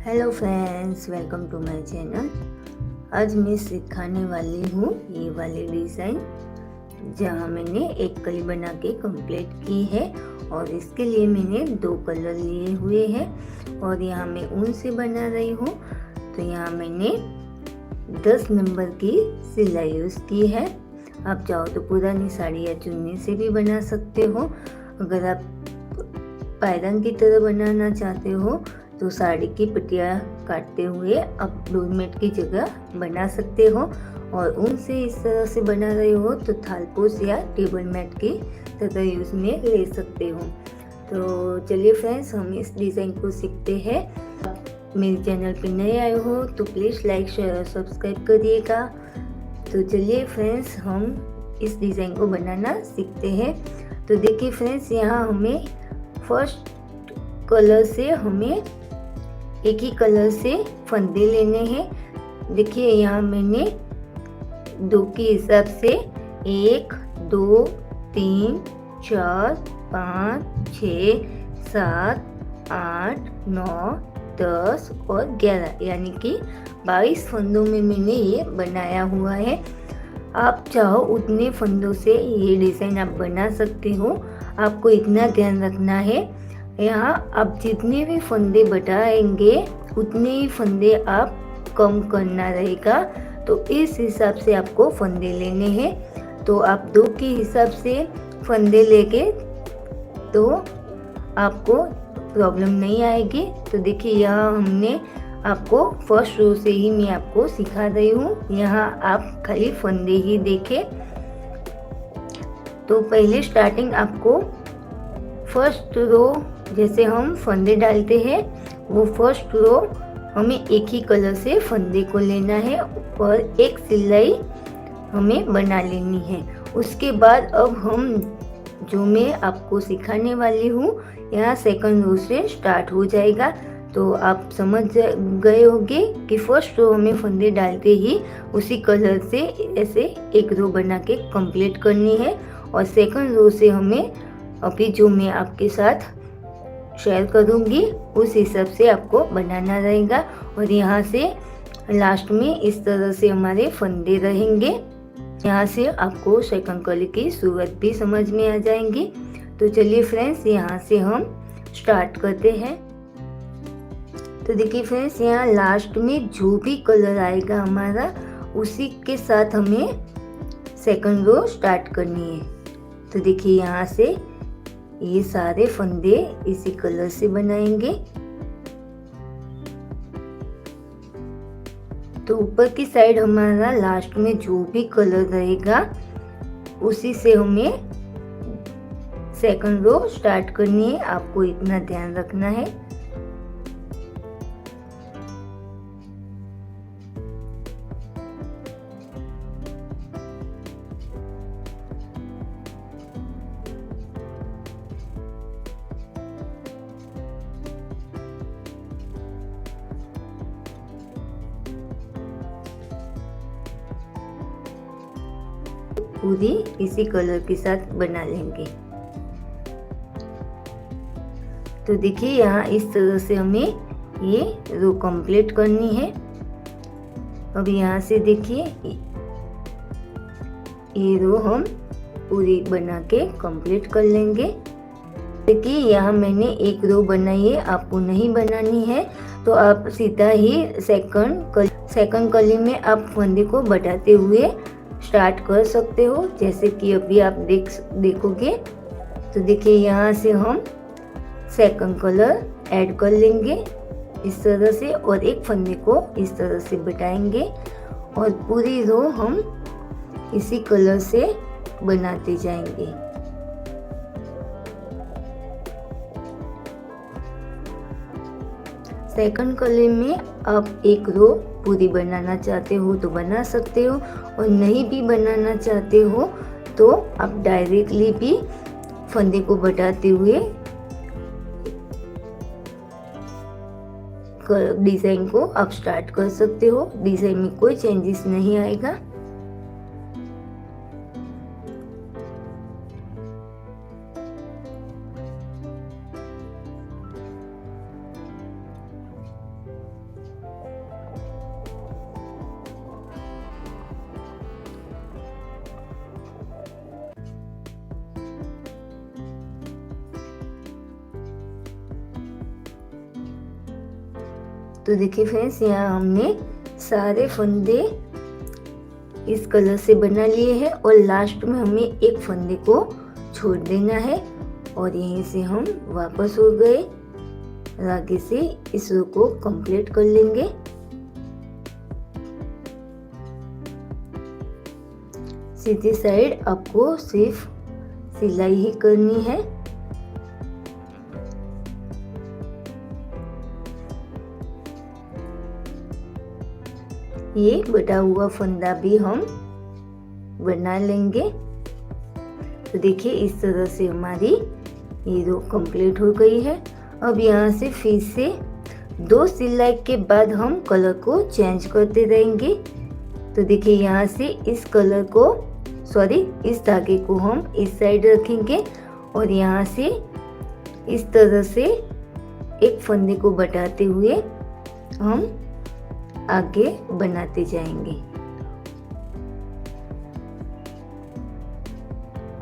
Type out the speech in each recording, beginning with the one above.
Hello friends, welcome to my channel. आज मैं सिखाने वाली हूँ ये वाली डिज़ाइन, जहाँ मैंने एक कली बना के कंप्लीट की है। और इसके लिए मैंने 2 कलर लिए हुए हैं और यहाँ मैं ऊन से बना रही हूँ। तो यहाँ मैंने 10 नंबर की सिलाई यूज़ की है। आप चाहो तो पुरानी साड़ी या चुन्नी से भी बना सकते हो। अगर आप पायदान की तरह बनाना चाहते हो तो साड़ी की पट्टियाँ काटते हुए आप डोरमेट की जगह बना सकते हो। और ऊन से इस तरह से बना रहे हो तो थालपोश या टेबल मैट की तरह यूज में ले सकते हो। तो चलिए फ्रेंड्स, हम इस डिज़ाइन को सीखते हैं। मेरे चैनल पे नए आए हो तो प्लीज़ लाइक, शेयर और सब्सक्राइब करिएगा। तो चलिए फ्रेंड्स, हम इस डिज़ाइन को बनाना सीखते हैं। तो देखिए फ्रेंड्स, यहाँ हमें फर्स्ट कलर से हमें एक ही कलर से फंदे लेने हैं। देखिए यहाँ मैंने 2 के हिसाब से 1, 2, 3, 4, 5, 6, 7, 8, 9, 10 और 11 यानी कि 22 फंदों में मैंने ये बनाया हुआ है। आप चाहो उतने फंदों से ये डिज़ाइन आप बना सकते हो। आपको इतना ध्यान रखना है, यहाँ आप जितने भी फंदे बढ़ाएंगे उतने ही फंदे आप कम करना रहेगा। तो इस हिसाब से आपको फंदे लेने हैं। तो आप 2 के हिसाब से फंदे लेके तो आपको प्रॉब्लम नहीं आएगी। तो देखिए यहाँ हमने आपको फर्स्ट रो से ही मैं आपको सिखा रही हूँ। यहाँ आप खाली फंदे ही देखें। तो पहले स्टार्टिंग आपको फर्स्ट रो जैसे हम फंदे डालते हैं वो फर्स्ट रो हमें एक ही कलर से फंदे को लेना है और एक सिलाई हमें बना लेनी है। उसके बाद अब हम जो मैं आपको सिखाने वाली हूँ यहाँ सेकंड रो से स्टार्ट हो जाएगा। तो आप समझ गए होंगे कि फर्स्ट रो हमें फंदे डालते ही उसी कलर से ऐसे एक रो बना के कंप्लीट करनी है। और सेकंड रो से हमें अभी जो मैं आपके साथ शेयर करूंगी उस हिसाब से आपको बनाना रहेगा। और यहाँ से लास्ट में इस तरह से हमारे फंदे रहेंगे। यहाँ से आपको सेकंड कली की सूरत भी समझ में आ जाएंगी। तो चलिए फ्रेंड्स, यहाँ से हम स्टार्ट करते हैं। तो देखिए फ्रेंड्स, यहाँ लास्ट में जो भी कलर आएगा हमारा उसी के साथ हमें सेकंड रो स्टार्ट करनी है। तो देखिए यहाँ से ये सारे फंदे इसी कलर से बनाएंगे। तो ऊपर की साइड हमारा लास्ट में जो भी कलर रहेगा उसी से हमें सेकंड रो स्टार्ट करनी है। आपको इतना ध्यान रखना है। पूरी इसी कलर के साथ बना लेंगे। तो देखिए यहाँ इस तरह से हमें ये रो कंप्लीट करनी है। अब यहाँ से देखिए ये रो हम पूरी बना के कंप्लीट कर लेंगे। देखिए यहाँ मैंने एक रो बनाई है, आपको नहीं बनानी है तो आप सीधा ही सेकंड कली में आप फंदे को बढ़ाते हुए स्टार्ट कर सकते हो, जैसे कि अभी आप देखोगे। तो देखिए यहाँ से हम सेकंड कलर ऐड कर लेंगे इस तरह से और एक फंदे को इस तरह से बढ़ाएंगे और पूरी रो हम इसी कलर से बनाते जाएंगे। सेकंड कलर में आप एक रो पूरी बनाना चाहते हो तो बना सकते हो और नहीं भी बनाना चाहते हो तो आप डायरेक्टली भी फंदे को बढ़ाते हुए डिज़ाइन को आप स्टार्ट कर सकते हो। डिज़ाइन में कोई चेंजेस नहीं आएगा। तो देखिए फ्रेंड्स, यहाँ हमने सारे फंदे इस कलर से बना लिए हैं और लास्ट में हमें एक फंदे को छोड़ देना है और यहीं से हम वापस हो गए और आगे से इस रो को कंप्लीट कर लेंगे। सीधी साइड आपको सिर्फ सिलाई ही करनी है। ये बटा हुआ फंदा भी हम बना लेंगे। तो देखिए इस तरह से हमारी ये रो कंप्लीट हो गई है। अब यहाँ से फिर से 2 सिलाई के बाद हम कलर को चेंज करते रहेंगे। तो देखिए यहाँ से इस कलर को इस धागे को हम इस साइड रखेंगे और यहाँ से इस तरह से एक फंदे को बटाते हुए हम आगे बनाते जाएंगे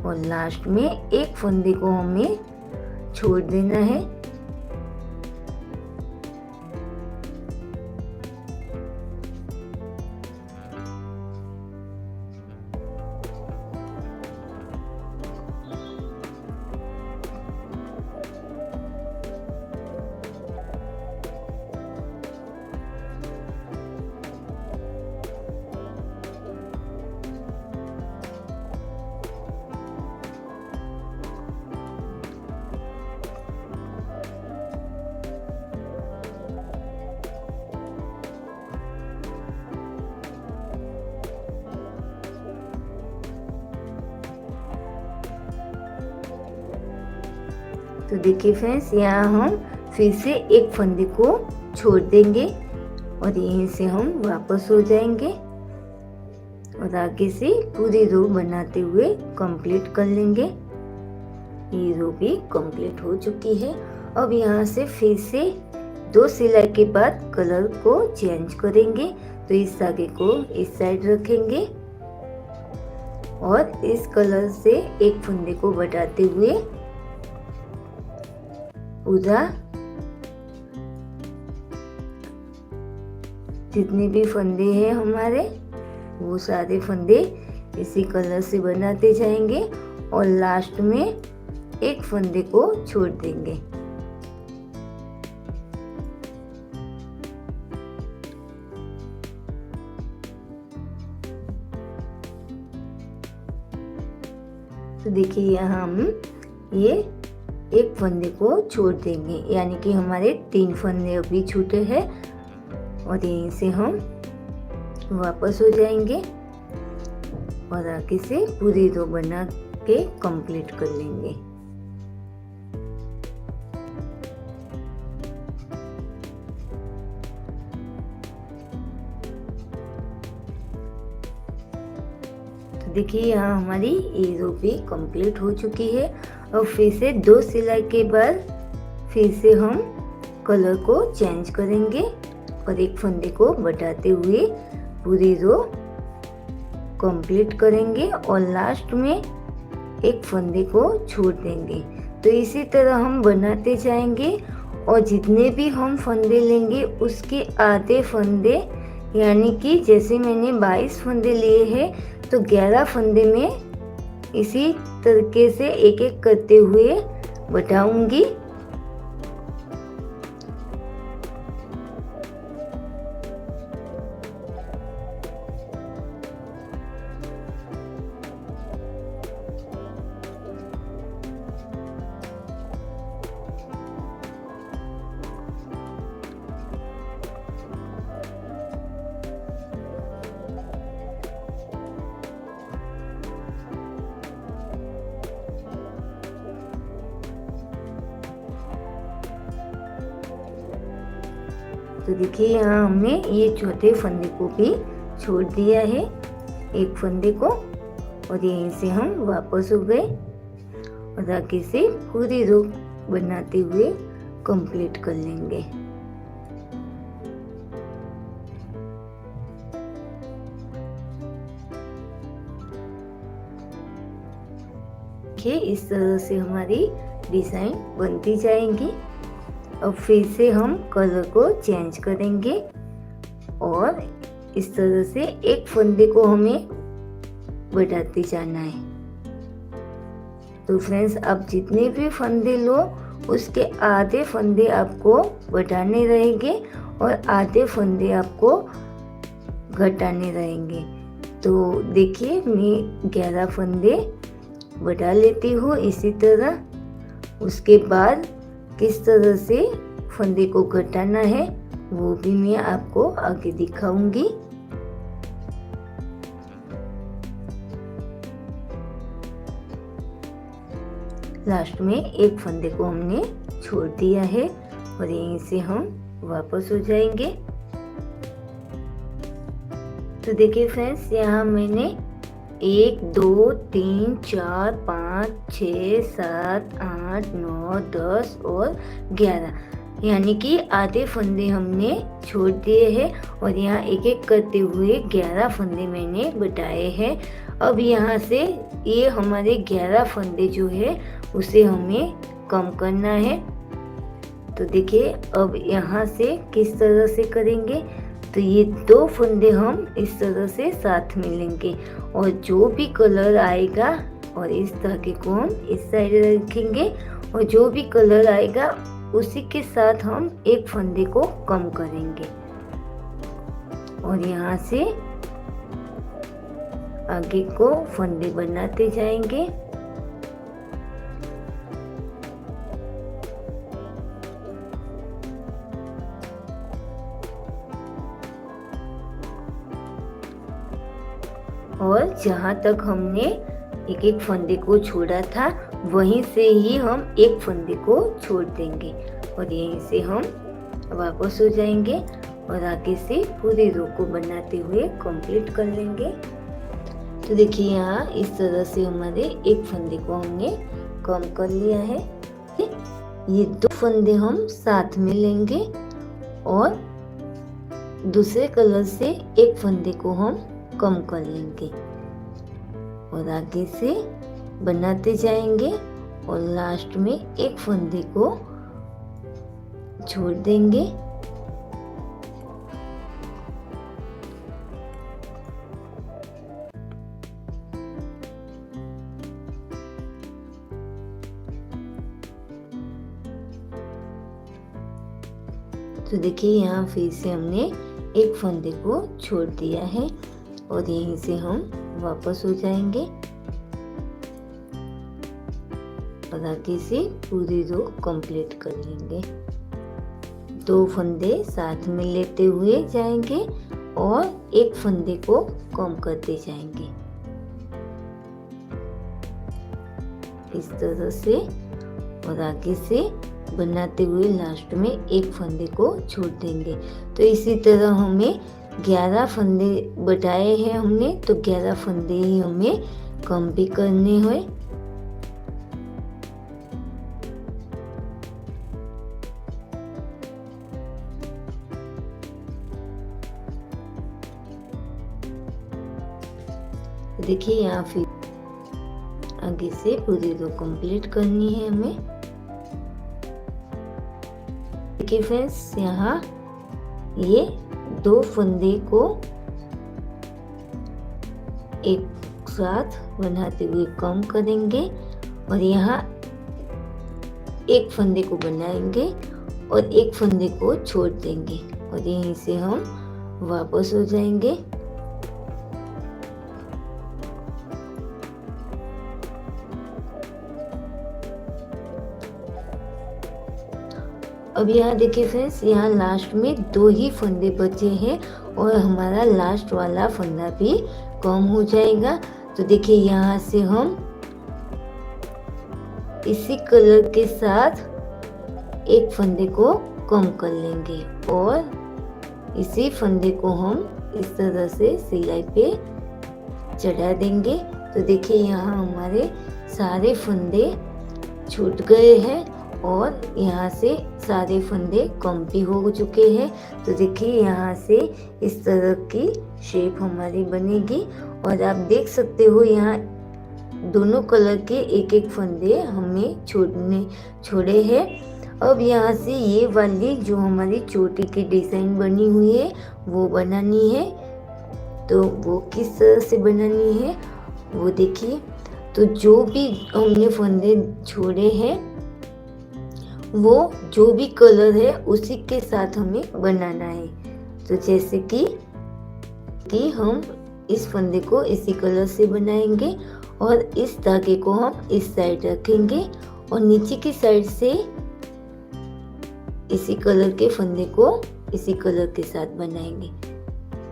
और लास्ट में एक फंदे को हमें छोड़ देना है। तो देखिए फ्रेंड्स, यहाँ हम फिर से एक फंदे को छोड़ देंगे और यहीं से हम वापस हो जाएंगे और आगे से पूरी रो बनाते हुए कंप्लीट कर लेंगे। ये रो भी कंप्लीट हो चुकी है। अब यहाँ से फिर से 2 सिलाई के बाद कलर को चेंज करेंगे। तो इस धागे को इस साइड रखेंगे और इस कलर से एक फंदे को बटाते हुए पूरा जितने भी फंदे हैं हमारे वो सारे फंदे इसी कलर से बनाते जाएंगे और लास्ट में एक फंदे को छोड़ देंगे। तो देखिए यहाँ हम ये एक फंदे को छोड़ देंगे, यानी कि हमारे 3 फंदे अभी छूटे हैं और यहीं से हम वापस हो जाएंगे और आगे से पूरी रो बना के कंप्लीट कर लेंगे। तो देखिए यहाँ हमारी ये रो भी कंप्लीट हो चुकी है। और फिर से 2 सिलाई के बाद फिर से हम कलर को चेंज करेंगे और एक फंदे को बटाते हुए पूरी रो कंप्लीट करेंगे और लास्ट में एक फंदे को छोड़ देंगे। तो इसी तरह हम बनाते जाएंगे और जितने भी हम फंदे लेंगे उसके आधे फंदे, यानी कि जैसे मैंने 22 फंदे लिए हैं तो 11 फंदे में इसी तरीके से एक एक करते हुए बटाऊंगी। तो देखिए यहाँ हमने ये चौथे फंदे को भी छोड़ दिया है, एक फंदे को, और यहीं से हम वापस हो गए और आगे से पूरी रो बनाते हुए कंप्लीट कर लेंगे। देखिए इस तरह से हमारी डिजाइन बनती जाएंगी अब फिर से हम कलर को चेंज करेंगे और इस तरह से एक फंदे को हमें बढ़ाते जाना है। तो फ्रेंड्स, आप जितने भी फंदे लो उसके आधे फंदे आपको बढ़ाने रहेंगे और आधे फंदे आपको घटाने रहेंगे। तो देखिए, मैं 11 फंदे बढ़ा लेती हूँ इसी तरह। उसके बाद किस तरह से फंदे को घटाना है वो भी मैं आपको आगे दिखाऊंगी। लास्ट में एक फंदे को हमने छोड़ दिया है और यहीं से हम वापस हो जाएंगे। तो देखिए फ्रेंड्स, यहाँ मैंने 1 2 3 4 5 6 7 8 9 10 और 11 यानी कि आधे फंदे हमने छोड़ दिए हैं और यहाँ एक एक करते हुए 11 फंदे मैंने बढ़ाए हैं। अब यहाँ से ये हमारे 11 फंदे जो है उसे हमें कम करना है। तो देखिए, अब यहाँ से किस तरह से करेंगे, तो ये 2 फंदे हम इस तरह से साथ में लेंगे और जो भी कलर आएगा और इस धागे को हम इस साइड रखेंगे और जो भी कलर आएगा उसी के साथ हम एक फंदे को कम करेंगे और यहाँ से आगे को फंदे बनाते जाएंगे। और जहाँ तक हमने एक एक फंदे को छोड़ा था वहीं से ही हम एक फंदे को छोड़ देंगे और यहीं से हम वापस हो जाएंगे और आगे से पूरी रो को बनाते हुए कंप्लीट कर लेंगे। तो देखिए, यहाँ इस तरह से हमारे एक फंदे को हमने कम कर लिया है। ये 2 फंदे हम साथ में लेंगे और दूसरे कलर से एक फंदे को हम कम कर लेंगे और आगे से बनाते जाएंगे और लास्ट में एक फंदे को छोड़ देंगे। तो देखिए, यहाँ फिर से हमने एक फंदे को छोड़ दिया है और यहीं से हम वापस हो जाएंगे और आगे से पूरी रो कंप्लीट कर लेंगे। 2 फंदे साथ में लेते हुए जाएंगे और एक फंदे को कम करते जाएंगे इस तरह से और आगे से बनाते हुए लास्ट में एक फंदे को छोड़ देंगे। तो इसी तरह हमें 11 फंदे बढ़ाए हैं हमने, तो 11 फंदे ही हमें कम भी करने हैं। देखिए, यहाँ फिर आगे से पूरी रो कंप्लीट करनी है हमें। देखिए फ्रेंड्स, यहाँ ये 2 फंदे को एक साथ बनाते हुए कम करेंगे और यहाँ एक फंदे को बनाएंगे और एक फंदे को छोड़ देंगे और यहीं से हम वापस हो जाएंगे। अब यहाँ देखिए फ्रेंड्स, यहाँ लास्ट में 2 ही फंदे बचे हैं और हमारा लास्ट वाला फंदा भी कम हो जाएगा। तो देखिए, यहाँ से हम इसी कलर के साथ एक फंदे को कम कर लेंगे और इसी फंदे को हम इस तरह से सिलाई पे चढ़ा देंगे। तो देखिए, यहाँ हमारे सारे फंदे छूट गए हैं और यहाँ से सारे फंदे कम भी हो चुके हैं। तो देखिए, यहाँ से इस तरह की शेप हमारी बनेगी और आप देख सकते हो यहाँ दोनों कलर के एक एक फंदे हमें छोड़े हैं अब यहाँ से ये वाली जो हमारी चोटी की डिज़ाइन बनी हुई है वो बनानी है। तो वो किस तरह से बनानी है वो देखिए। तो जो भी हमने फंदे छोड़े हैं वो जो भी कलर है उसी के साथ हमें बनाना है। तो जैसे कि हम इस फंदे को इसी कलर से बनाएंगे और इस धागे को हम इस साइड रखेंगे और नीचे की साइड से इसी कलर के फंदे को इसी कलर के साथ बनाएंगे।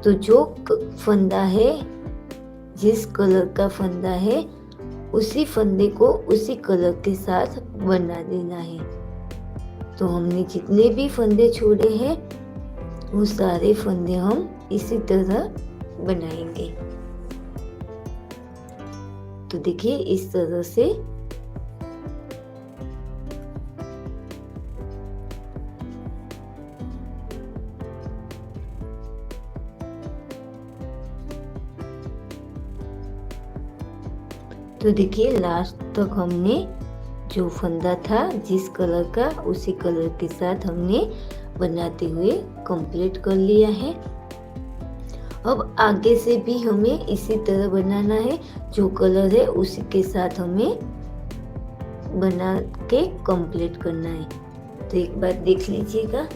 तो जो फंदा है, जिस कलर का फंदा है उसी फंदे को उसी कलर के साथ बना देना है। तो हमने जितने भी फंदे छोड़े हैं वो सारे फंदे हम इसी तरह बनाएंगे। तो देखिए इस तरह से तो देखिए लास्ट तक हमने जो फंदा था जिस कलर का उसी कलर के साथ हमने बनाते हुए कंप्लीट कर लिया है। अब आगे से भी हमें इसी तरह बनाना है, जो कलर है उसी के साथ हमें बना के कंप्लीट करना है। तो एक बार देख लीजिएगा।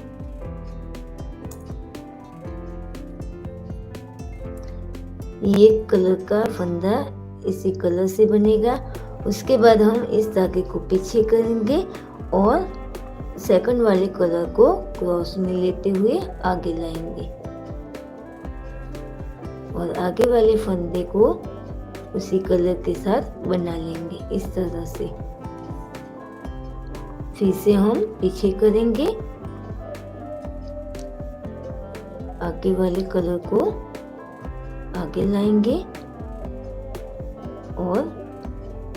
ये कलर का फंदा इसी कलर से बनेगा। उसके बाद हम इस धागे को पीछे करेंगे और सेकंड वाले कलर को क्रॉस में लेते हुए आगे लाएंगे और आगे वाले फंदे को उसी कलर के साथ बना लेंगे इस तरह से। फिर से हम पीछे करेंगे, आगे वाले कलर को आगे लाएंगे और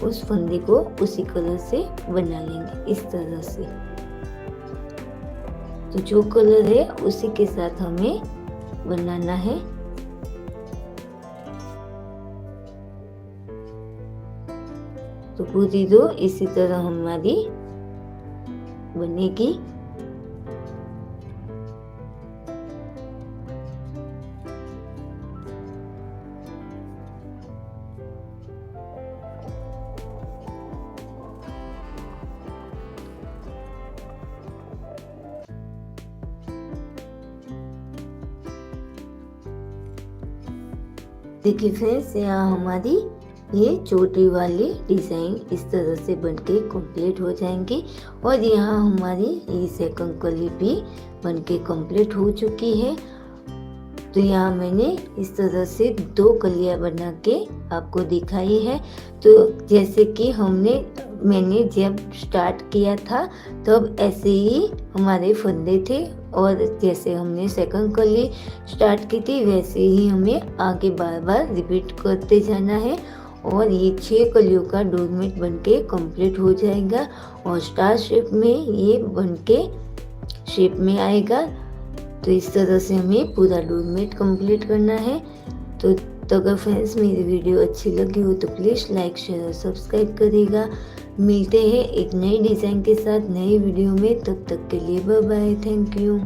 उस फंदे को उसी कलर से बना लेंगे इस तरह से। तो जो कलर है उसी के साथ हमें बनाना है। तो पूरी रो इसी तरह हमारी बनेगी। देखिए फ्रेंड्स, यहाँ हमारी ये चोटी वाली डिज़ाइन इस तरह से बनके कंप्लीट हो जाएंगी और यहाँ हमारी ये सेकंड कली भी बनके कंप्लीट हो चुकी है। तो यहाँ मैंने इस तरह से 2 कलियाँ बना के आपको दिखाई है। तो जैसे कि मैंने जब स्टार्ट किया था तब ऐसे ही हमारे फंदे थे और जैसे हमने सेकंड कली स्टार्ट की थी वैसे ही हमें आगे बार बार रिपीट करते जाना है और ये 6 कलियों का डोरमेट बनके कंप्लीट हो जाएगा और स्टार शेप में ये बनके शेप में आएगा। तो इस तरह से हमें पूरा डोरमेट कंप्लीट करना है। तो अगर फ्रेंड्स मेरी वीडियो अच्छी लगी हो तो प्लीज़ लाइक शेयर और सब्सक्राइब करिएगा। मिलते हैं एक नई डिज़ाइन के साथ नई वीडियो में, तब तक के लिए बाय बाय, थैंक यू।